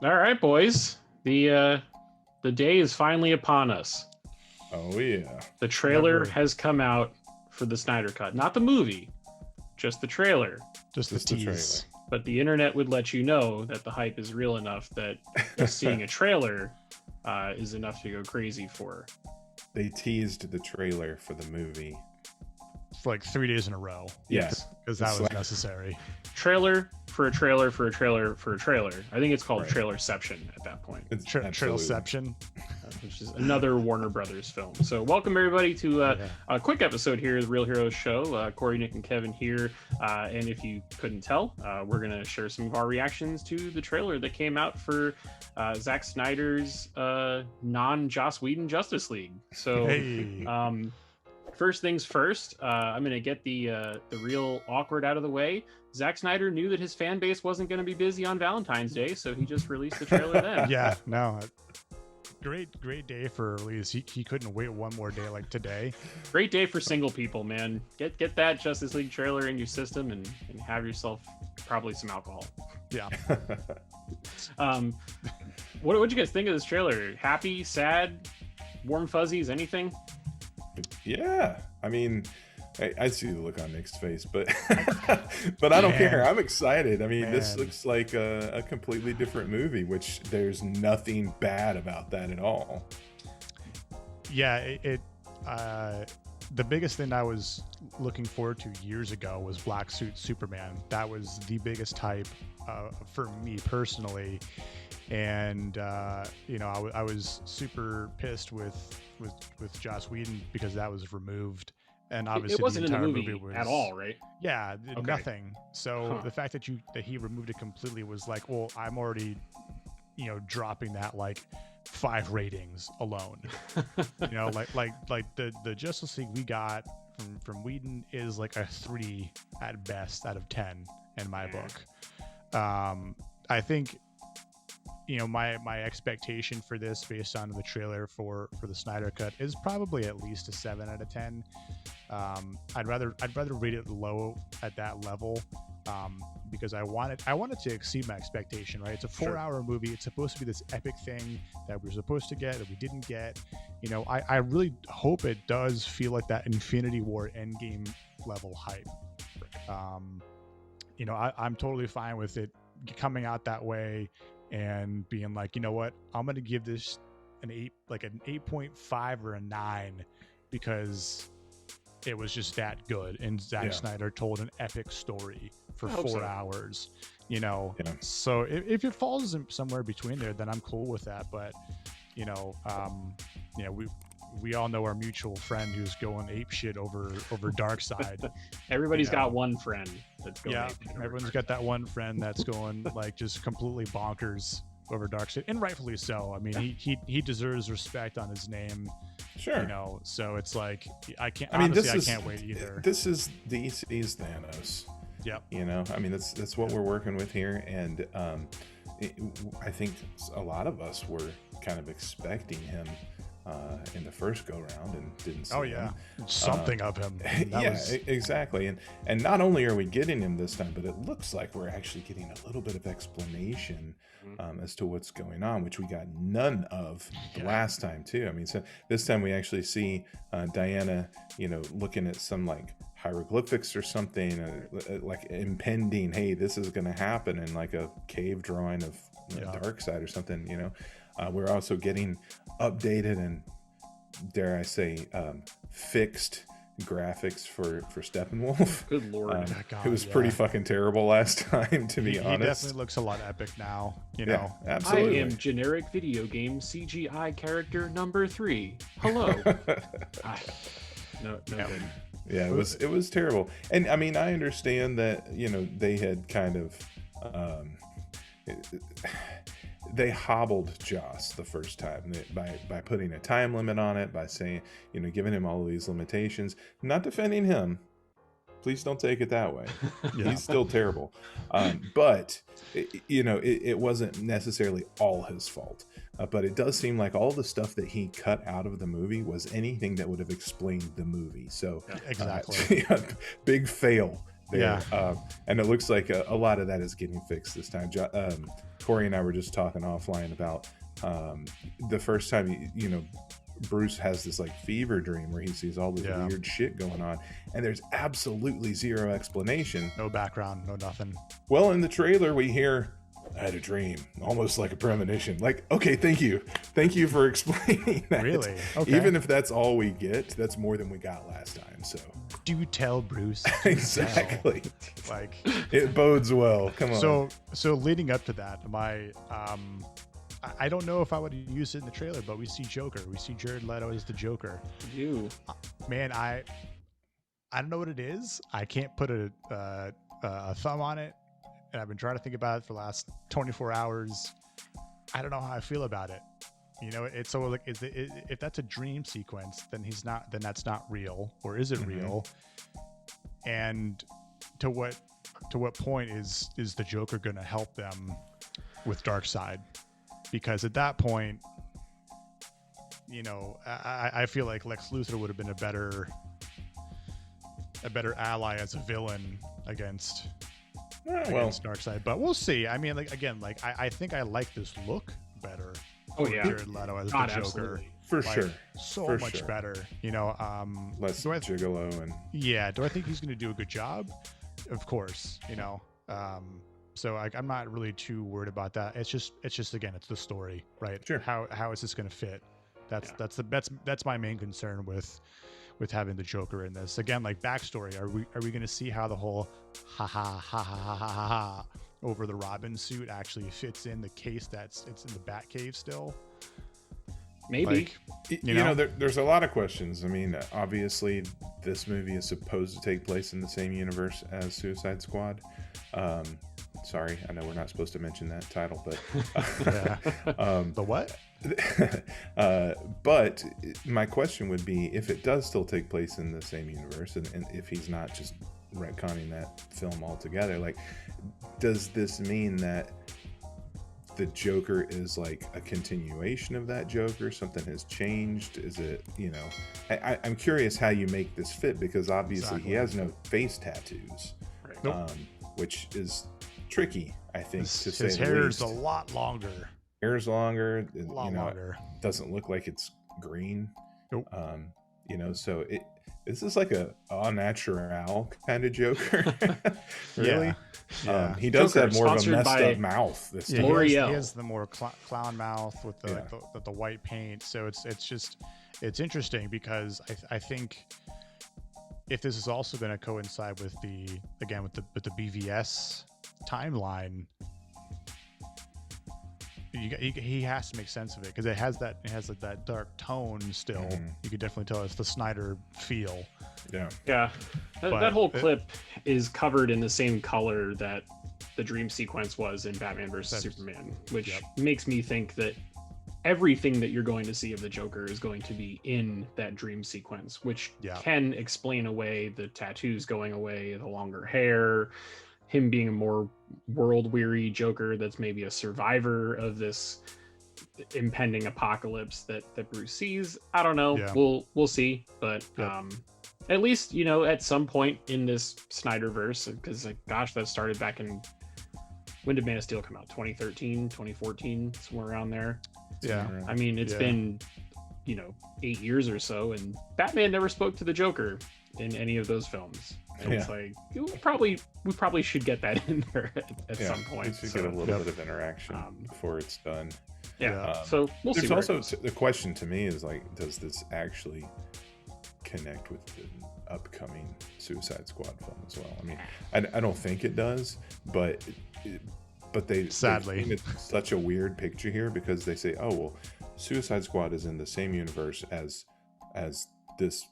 All right, boys. The day is finally upon us. Oh yeah. The trailer has come out for the Snyder Cut. Not the movie, just the trailer. Just the Just the tease. But the internet would let you know that the hype is real enough that just seeing a trailer is enough to go crazy for. They teased the trailer for the movie. For like 3 days in a row. Yes. Because that It's was like- necessary. Trailer for a trailer for a trailer for a trailer. I think it's called Right. Trailerception at that point, It's Trailception. which is another Warner Brothers film. So welcome everybody to a quick episode here of the Real Heroes Show. Corey, Nick, and Kevin here. And if you couldn't tell, we're going to share some of our reactions to the trailer that came out for Zack Snyder's non-Joss Whedon Justice League. So Hey. first things first, I'm going to get the real awkward out of the way. Zack Snyder knew that his fan base wasn't going to be busy on Valentine's Day, so he just released the trailer then. Yeah, no. Great day for release. He couldn't wait one more day like today. Great day for single people, man. Get that Justice League trailer in your system and have yourself probably some alcohol. Yeah. What'd you guys think of this trailer? Happy, sad, warm fuzzies, anything? Yeah. I mean, I see the look on Nick's face, but but I don't Man. care. I'm excited. I mean, this Man. looks like a completely different movie, which there's nothing bad about that at all. Yeah, the biggest thing I was looking forward to years ago was Black Suit Superman. That was the biggest hype for me personally, and I was super pissed with Joss Whedon because that was removed, and obviously It wasn't the in the entire movie was at all, right? Yeah, Okay. nothing. So Huh. the fact that he removed it completely was like, well, I'm already dropping that like 5 ratings alone. like the Justice League we got from Whedon is like a 3 at best out of 10 in my book. I think my expectation for this based on the trailer for the Snyder Cut is probably at least a 7 out of 10. I'd rather rate it low at that level because I wanted to exceed my expectation, right? It's a 4-hour movie. It's supposed to be this epic thing that we're supposed to get that we didn't get. I really hope it does feel like that Infinity War Endgame level hype. I'm totally fine with it coming out that way and being like, you know what, I'm gonna give this an 8.5 or a 9 because it was just that good, and Zack Snyder told an epic story for 4 hours. So if it falls somewhere between there, then I'm cool with that. But we all know our mutual friend who's going ape shit over Darkseid. Everybody's got one friend that's going. Yeah, everyone's got that one friend that's going like just completely bonkers over Darkseid, and rightfully so. I mean, he deserves respect on his name. Sure. So it's like I can't. I mean, honestly, I can't wait either. This is DC's Thanos. Yep. I mean, that's what we're working with here, and I think a lot of us were kind of expecting him in the first go round and didn't see him. Something of him. Exactly. And not only are we getting him this time, but it looks like we're actually getting a little bit of explanation as to what's going on, which we got none of the last time too. I mean, so this time we actually see Diana, looking at some like hieroglyphics or something, like impending, hey, this is going to happen, in like a cave drawing of Darkseid or something. We're also getting updated and, dare I say, fixed graphics for Steppenwolf. Good lord. It was pretty fucking terrible last time, to be honest. He definitely looks a lot epic now. Yeah, absolutely. I am generic video game CGI character number 3. Hello. No good. Yeah, it was terrible. And I mean, I understand that, they had kind of they hobbled Joss the first time by putting a time limit on it, by saying, giving him all of these limitations. Not defending him. Please don't take it that way. He's still terrible. But, it wasn't necessarily all his fault. But it does seem like all the stuff that he cut out of the movie was anything that would have explained the movie. So exactly. Big fail there. And it looks like a lot of that is getting fixed this time. Corey and I were just talking offline about the first time, Bruce has this like fever dream where he sees all this weird shit going on, and there's absolutely zero explanation. No background, no nothing. Well, in the trailer we hear, "I had a dream, almost like a premonition." Like, okay, thank you for explaining that. Really? Okay. Even if that's all we get, that's more than we got last time. So do tell, Bruce. Do exactly. tell. Like, it bodes well. Come on. So leading up to that, I don't know if I would use it in the trailer, but we see Joker. We see Jared Leto as the Joker. Man, I don't know what it is. I can't put a thumb on it, and I've been trying to think about it for the last 24 hours. I don't know how I feel about it. It's so like, if that's a dream sequence, then that's not real, or is it real? And to what point is the Joker going to help them with Darkseid? Because at that point, I feel like Lex Luthor would have been a better ally as a villain against Darkseid. But we'll see. I mean, I think I like this look better. Jared Leto as the Joker. Absolutely. For sure. So much better. Less gigolo and do I think he's going to do a good job? Of course. So I'm not really too worried about that. It's just again, it's the story, right? Sure. How is this going to fit? That's my main concern with having the Joker in this. Again, like backstory. Are we going to see how the whole ha ha ha ha ha ha ha over the Robin suit actually fits in the case it's in the Batcave still? Maybe. There's a lot of questions. I mean, obviously, this movie is supposed to take place in the same universe as Suicide Squad. Sorry, I know we're not supposed to mention that title, but the what? But my question would be, if it does still take place in the same universe, and if he's not just retconning that film altogether, like, does this mean that the Joker is like a continuation of that Joker? Something has changed? Is it, I'm curious how you make this fit, because obviously he has no face tattoos, which is tricky, I think, to say. His hair is a lot longer. Hair's longer. Longer. Doesn't look like it's green. Nope. So this is like a au natural kind of Joker. Really? Yeah. He does Joker, have more of a messed by up mouth this time. He has the more clown mouth with the white paint. So it's interesting, because I think if this is also going to coincide with the BVS timeline, he has to make sense of it, because it has that dark tone still. You could definitely tell it's the Snyder feel. That whole clip is covered in the same color that the dream sequence was in Batman vs Superman, which makes me think that everything that you're going to see of the Joker is going to be in that dream sequence, which can explain away the tattoos going away, the longer hair, him being a more world-weary Joker that's maybe a survivor of this impending apocalypse that Bruce sees. I don't know. We'll see. But at least, at some point in this Snyderverse, because gosh, that started back in, when did Man of Steel come out? 2013, 2014, somewhere around there. I mean, it's been 8 years or so, and Batman never spoke to the Joker in any of those films. And it's like, we probably should get that in there at some point. We should get a little bit of interaction before it's done. So we'll see. There's also the question to me is, like, does this actually connect with the upcoming Suicide Squad film as well? I mean, I don't think it does, but they sadly, it's such a weird picture here, because they say, oh well, Suicide Squad is in the same universe as this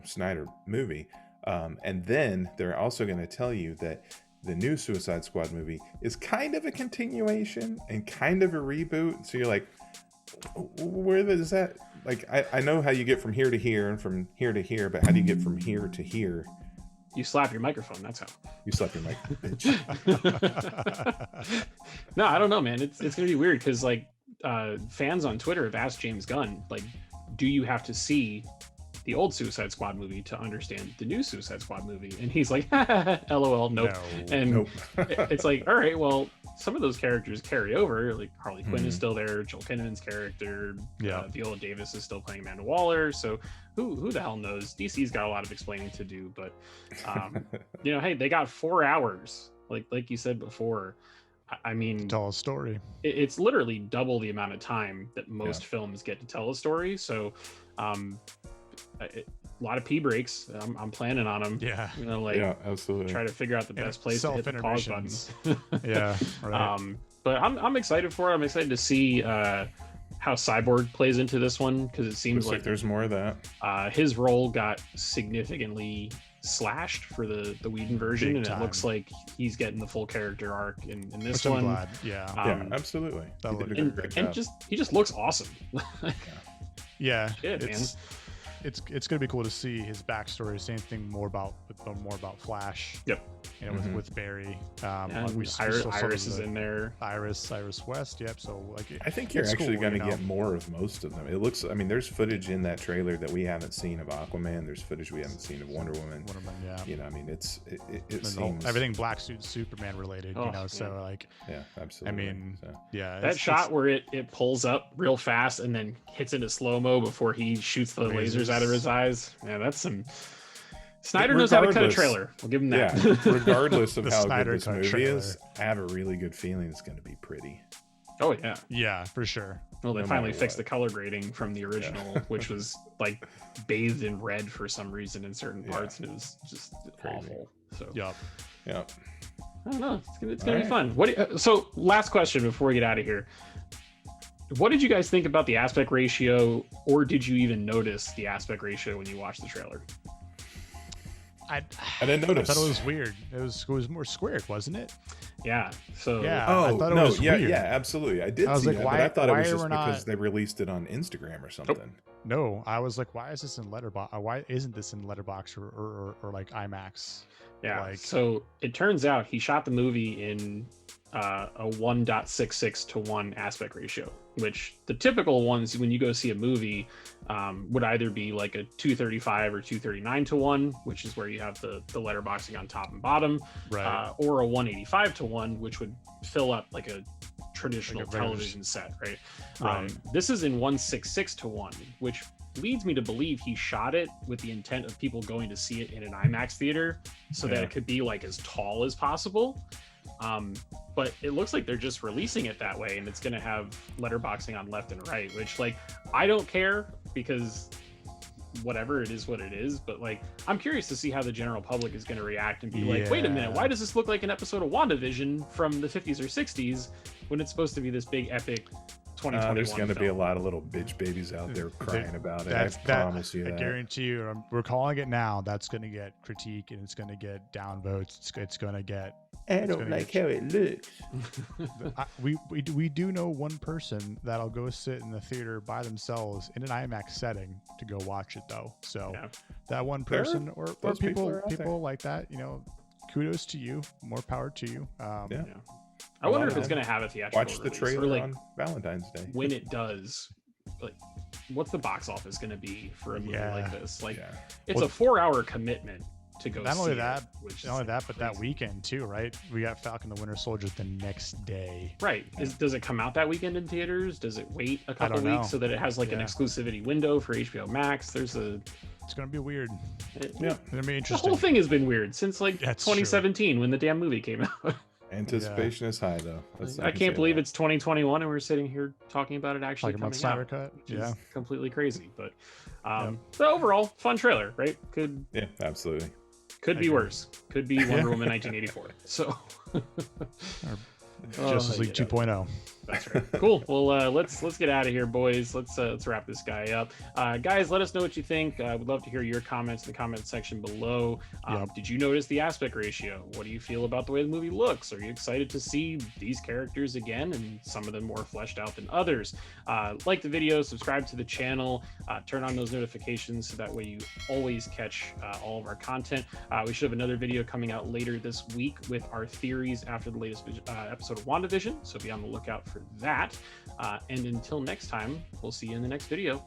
Snyder movie, and then they're also going to tell you that the new Suicide Squad movie is kind of a continuation and kind of a reboot. So you're like, where is that? Like, I know how you get from here to here and from here to here, but how do you get from here to here? You slap your microphone. That's how. You slap your microphone, bitch. No, I don't know, man. It's gonna be weird, because fans on Twitter have asked James Gunn, like, do you have to see the old Suicide Squad movie to understand the new Suicide Squad movie. And he's like, LOL, nope. No. And Nope. it's like, all right, well, some of those characters carry over. Like Harley Quinn is still there, Joel Kinnaman's character, Viola Davis is still playing Amanda Waller. So who the hell knows? DC's got a lot of explaining to do, but hey, they got 4 hours. Like you said before. I mean, tell a story. It's literally double the amount of time that most films get to tell a story. So, a lot of pee breaks. I'm planning on them. Yeah. Absolutely. Try to figure out the best place to hit the pause buttons. Yeah. Right. But I'm excited for it. I'm excited to see how Cyborg plays into this one, because it seems like there's more of that. His role got significantly slashed for the Whedon version, Big and time. it looks like he's getting the full character arc in this Which one. I'm glad. Yeah. Absolutely. And he just looks awesome. Yeah. Man. It's gonna be cool to see his backstory. Same thing, more about Flash. Yep. With Barry. Iris is in there. Iris West. Yep. So I think you're actually going to get more of most of them. It looks. I mean, there's footage in that trailer that we haven't seen of Aquaman. There's footage we haven't seen of Wonder Woman. Yeah. I mean, it seems everything Black Suit Superman related. So yeah, absolutely. I mean, that shot where it pulls up real fast and then hits into slow-mo before he shoots the lasers out of his eyes. Yeah, that's some. Snyder knows how to cut a trailer. We'll give him that. Yeah, regardless of how Snyder good this Cut movie trailer. is, I have a really good feeling it's going to be pretty. Oh yeah. Yeah, for sure. Well, they No finally matter fixed what. the color grading from the original, which was like bathed in red for some reason in certain parts, and it was just awful. So Yep. I don't know. It's gonna be fun. So last question before we get out of here. What did you guys think about the aspect ratio, or did you even notice the aspect ratio when you watched the trailer? I didn't notice. I thought it was weird. It was more squared, wasn't it? Yeah. So Yeah. Oh, I thought it no, was weird. yeah, absolutely. I did I was see like, that, why- but I thought it why was are just we because not- they released it on Instagram or something. No, I was like, why is this in Letterbox? Why isn't this in Letterbox or like IMAX? yeah. Like, So it turns out he shot the movie in a 1.66 to 1 aspect ratio, which the typical ones when you go see a movie would either be like a 235 or 239 to 1, which is where you have the letterboxing on top and bottom, right. or a 185 to 1, which would fill up like a traditional Like a regular television set, right? Right. This is in 166 to 1, which leads me to believe he shot it with the intent of people going to see it in an IMAX theater so that it could be like as tall as possible. But it looks like they're just releasing it that way, and it's going to have letterboxing on left and right, which like I don't care, because whatever, it is what it is. But like I'm curious to see how the general public is going to react and be like, wait a minute, why does this look like an episode of WandaVision from the 50s or 60s when it's supposed to be this big epic 2021 There's going to be a film? lot of little bitch babies out there crying about it. I promise you I that. guarantee you, we're calling it now. That's going to get critique, and it's going to get downvotes. It's going to get. I it's don't gonna like get- how it looks. We do know one person that'll go sit in the theater by themselves in an IMAX setting to go watch it though. So that one person or those people are out there. people like that, kudos to you. More power to you. I wonder if it's going to have a theatrical Watch the release, trailer or like on Valentine's Day. when it does, like what's the box office going to be for a movie like this? Like it's a 4-hour commitment to go. Not only see that, it, which not only is that, but that crazy. weekend too, right? We got Falcon the Winter Soldier the next day. Right. Does it come out that weekend in theaters? Does it wait a couple don't know. weeks so that it has like an exclusivity window for HBO Max? It's gonna be weird. It's gonna be The interesting. whole thing has been weird since like That's true. 2017 when the damn movie came out. Anticipation is high, though. I can't believe it's 2021 and we're sitting here talking about it actually Talking about coming Snyder out. Cut. Which Yeah. is completely crazy. But so overall, fun trailer, right? Could absolutely. be worse. Could be Wonder Woman 1984. So Justice League 2.0. That's right. Cool. Well, let's get out of here, boys. Let's wrap this guy up. Guys, let us know what you think. We'd love to hear your comments in the comment section below. Did you notice the aspect ratio? What do you feel about the way the movie looks? Are you excited to see these characters again, and some of them more fleshed out than others? Like the video, subscribe to the channel, turn on those notifications so that way you always catch all of our content. We should have another video coming out later this week with our theories after the latest episode of WandaVision, so be on the lookout for that. And until next time, we'll see you in the next video.